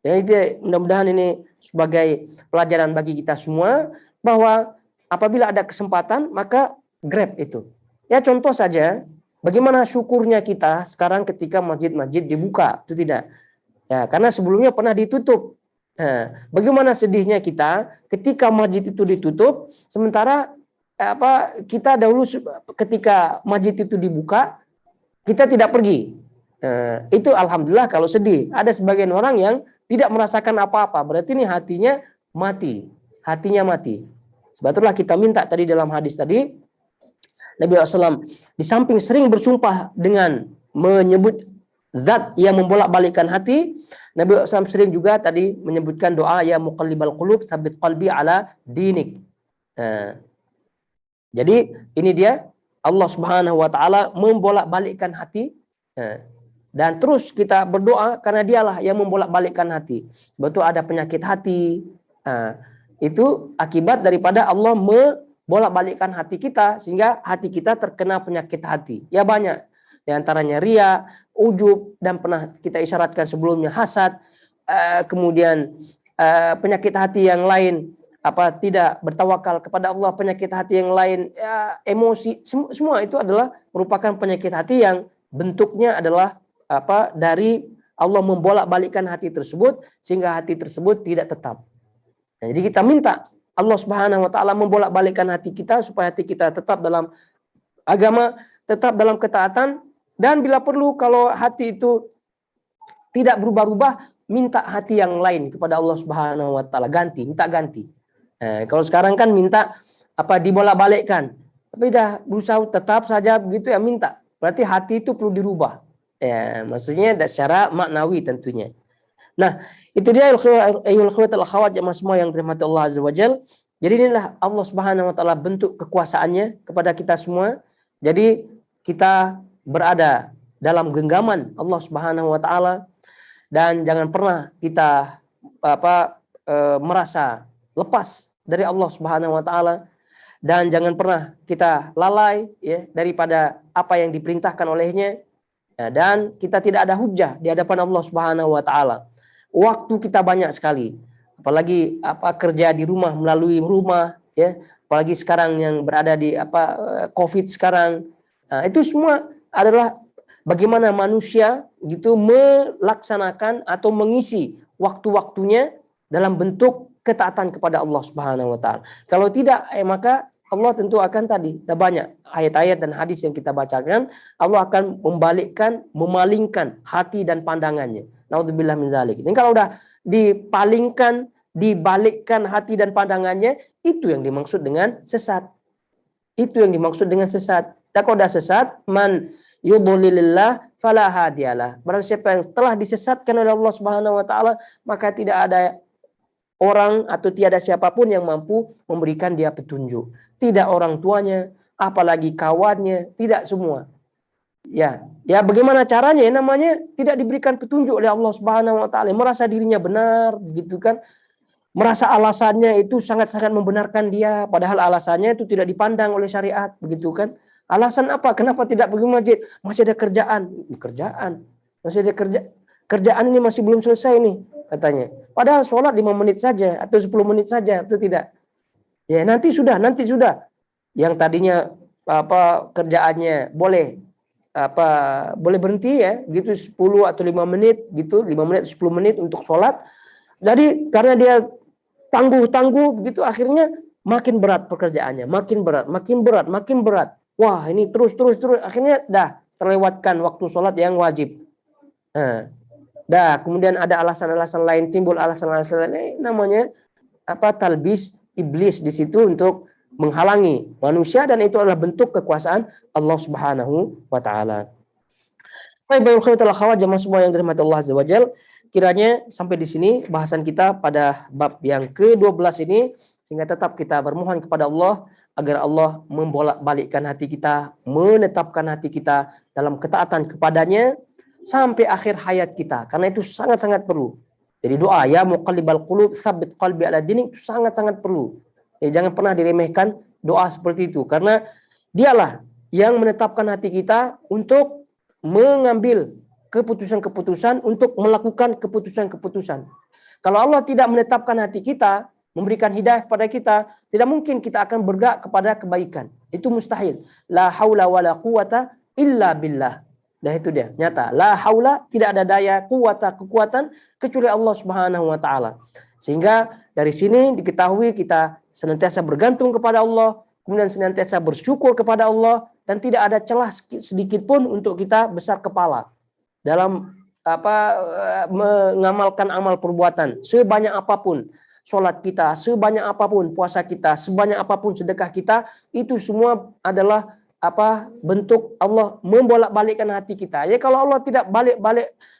Jadi mudah-mudahan ini sebagai pelajaran bagi kita semua bahwa apabila ada kesempatan maka grab itu. Ya contoh saja, bagaimana syukurnya kita sekarang ketika masjid-masjid dibuka, itu tidak. Ya, karena sebelumnya pernah ditutup. Bagaimana sedihnya kita ketika masjid itu ditutup, sementara kita dahulu ketika masjid itu dibuka, kita tidak pergi. Itu alhamdulillah kalau sedih. Ada sebagian orang yang tidak merasakan apa-apa, berarti ini hatinya mati. Sebab itulah kita minta tadi dalam hadis tadi, Nabi SAW di samping sering bersumpah dengan menyebut zat yang membolak-balikkan hati, Nabi SAW sering juga tadi menyebutkan doa ya muqallibal qulub tsabbit qalbi ala dinik. Jadi ini dia Allah Subhanahu wa taala membolak-balikkan hati, dan terus kita berdoa karena dialah yang membolak-balikkan hati. Betul ada penyakit hati, itu akibat daripada Allah membolak-balikkan hati kita sehingga hati kita terkena penyakit hati. Ya banyak, di antaranya ria, ujub, dan pernah kita isyaratkan sebelumnya hasad, kemudian penyakit hati yang lain tidak bertawakal kepada Allah, penyakit hati yang lain emosi, semua itu adalah merupakan penyakit hati yang bentuknya adalah dari Allah membolak-balikkan hati tersebut sehingga hati tersebut tidak tetap. Nah, jadi kita minta Allah Subhanahu wa taala membolak-balikkan hati kita supaya hati kita tetap dalam agama, tetap dalam ketaatan, dan bila perlu kalau hati itu tidak berubah-ubah, minta hati yang lain kepada Allah Subhanahu wa taala, minta ganti. Kalau sekarang kan minta dibolak-balikkan, tapi dah berusaha tetap saja begitu ya minta. Berarti hati itu perlu dirubah. Ya, maksudnya secara maknawi tentunya. Nah, itu dia ayyuhal akhwat jamaah semua yang dirahmati Allah Azza wa Jalla. Jadi inilah Allah Subhanahu wa taala bentuk kekuasaannya kepada kita semua. Jadi kita berada dalam genggaman Allah Subhanahu wa taala dan jangan pernah kita merasa lepas dari Allah Subhanahu wa taala, dan jangan pernah kita lalai ya daripada apa yang diperintahkan olehnya, ya, dan kita tidak ada hujah di hadapan Allah Subhanahu wa taala. Waktu kita banyak sekali, apalagi kerja di rumah melalui rumah ya, apalagi sekarang yang berada di Covid sekarang. Nah, itu semua adalah bagaimana manusia gitu melaksanakan atau mengisi waktu-waktunya dalam bentuk ketaatan kepada Allah Subhanahu wa taala. Kalau tidak maka Allah tentu akan banyak ayat-ayat dan hadis yang kita bacakan, Allah akan memalingkan hati dan pandangannya. Naudzubillah min dzalik. Dan kalau udah dibalikkan hati dan pandangannya, itu yang dimaksud dengan sesat. Dan kalau sudah sesat, man yudlilillah fala hadiyalah. Barang siapa yang telah disesatkan oleh Allah Subhanahu wa taala, maka tidak ada orang atau tiada siapapun yang mampu memberikan dia petunjuk. Tidak orang tuanya, apalagi kawannya, tidak semua. Ya, bagaimana caranya? Namanya tidak diberikan petunjuk oleh Allah Subhanahu wa taala, merasa dirinya benar, gitu kan? Merasa alasannya itu sangat-sangat membenarkan dia, padahal alasannya itu tidak dipandang oleh syariat, begitu kan? Alasan apa? Kenapa tidak pergi masjid? Masih ada kerjaan. Masih ada kerjaan ini masih belum selesai nih, katanya. Padahal sholat 5 menit saja atau 10 menit saja, itu tidak. Ya, nanti sudah. Yang tadinya kerjaannya boleh berhenti ya, gitu 10 atau 5 menit gitu, 5 menit 10 menit untuk sholat. Jadi karena dia tangguh begitu, akhirnya makin berat pekerjaannya, makin berat. Wah, ini terus akhirnya dah terlewatkan waktu sholat yang wajib. Kemudian ada alasan-alasan lain, timbul alasan-alasan lain, namanya talbis iblis di situ untuk menghalangi manusia, dan itu adalah bentuk kekuasaan Allah Subhanahu wa taala. Baik, jamaah semua yang dirahmati Allah Azza wa Jalla, kiranya sampai di sini bahasan kita pada bab yang ke-12 ini, sehingga tetap kita bermohon kepada Allah agar Allah membolak-balikkan hati kita, menetapkan hati kita dalam ketaatan kepadanya sampai akhir hayat kita, karena itu sangat-sangat perlu. Jadi doa ya muqallibal qulub tsabbit qalbi ala dinik itu sangat-sangat perlu. Jangan pernah diremehkan doa seperti itu, karena dialah yang menetapkan hati kita untuk mengambil keputusan-keputusan, untuk melakukan keputusan-keputusan. Kalau Allah tidak menetapkan hati kita, memberikan hidayah kepada kita, tidak mungkin kita akan bergerak kepada kebaikan. Itu mustahil. La haula wala quwata illa billah. Dah itu dia, nyata. La haula, tidak ada daya, kekuatan kecuali Allah Subhanahu wa taala. Sehingga dari sini diketahui kita senantiasa bergantung kepada Allah, kemudian senantiasa bersyukur kepada Allah, dan tidak ada celah sedikit pun untuk kita besar kepala dalam mengamalkan amal perbuatan. Sebanyak apapun sholat kita, sebanyak apapun puasa kita, sebanyak apapun sedekah kita, itu semua adalah bentuk Allah membolak-balikkan hati kita. Ya, kalau Allah tidak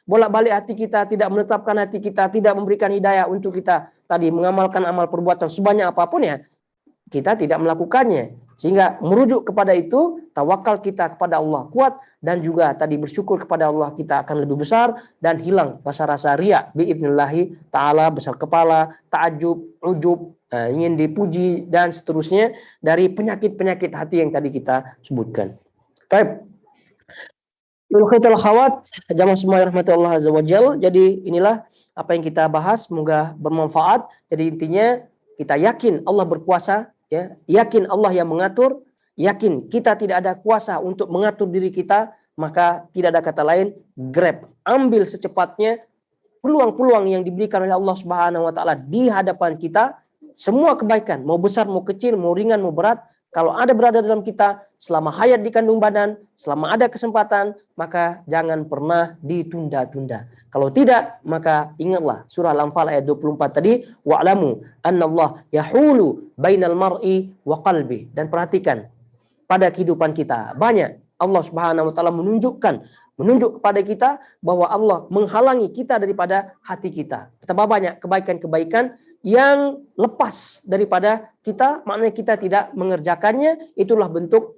bolak-balik hati kita, tidak menetapkan hati kita, tidak memberikan hidayah untuk kita tadi mengamalkan amal perbuatan sebanyak apapun, ya kita tidak melakukannya. Sehingga merujuk kepada itu, tawakal kita kepada Allah kuat, dan juga tadi bersyukur kepada Allah kita akan lebih besar, dan hilang rasa-rasa riya biidnillahi ta'ala, besar kepala, ta'ajub, ujub, ingin dipuji, dan seterusnya dari penyakit-penyakit hati yang tadi kita sebutkan. Baik. Jamaah semua yang rahmati Allah Azza wa Jalla. Jadi inilah apa yang kita bahas, semoga bermanfaat. Jadi intinya kita yakin Allah berkuasa, ya, yakin Allah yang mengatur, yakin kita tidak ada kuasa untuk mengatur diri kita, maka tidak ada kata lain, grab, ambil secepatnya peluang-peluang yang diberikan oleh Allah Subhanahu wa taala di hadapan kita. Semua kebaikan, mau besar, mau kecil, mau ringan, mau berat, kalau ada berada dalam kita, selama hayat di kandung badan, selama ada kesempatan, maka jangan pernah ditunda-tunda. Kalau tidak, maka ingatlah surah Al-Anfal ayat 24 tadi, wa'lamu annallah yahulu bainal mar'i wa qalbi. Dan perhatikan, pada kehidupan kita banyak Allah Subhanahu wa taala menunjuk kepada kita bahwa Allah menghalangi kita daripada hati kita. Betapa banyak kebaikan-kebaikan yang lepas daripada kita, maknanya kita tidak mengerjakannya. Itulah bentuk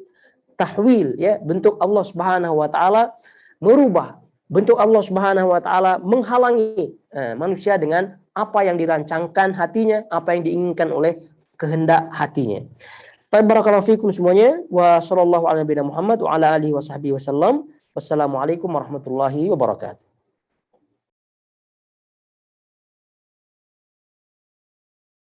tahwil, ya, bentuk Allah Subhanahu wa taala merubah, bentuk Allah Subhanahu wa taala menghalangi manusia dengan apa yang dirancangkan hatinya, apa yang diinginkan oleh kehendak hatinya. Barakallahu fikum semuanya, wa sallallahu ala nabiyina Muhammad wa ala alihi wa sahbihi wasallam. Wassalamualaikum warahmatullahi wabarakatuh.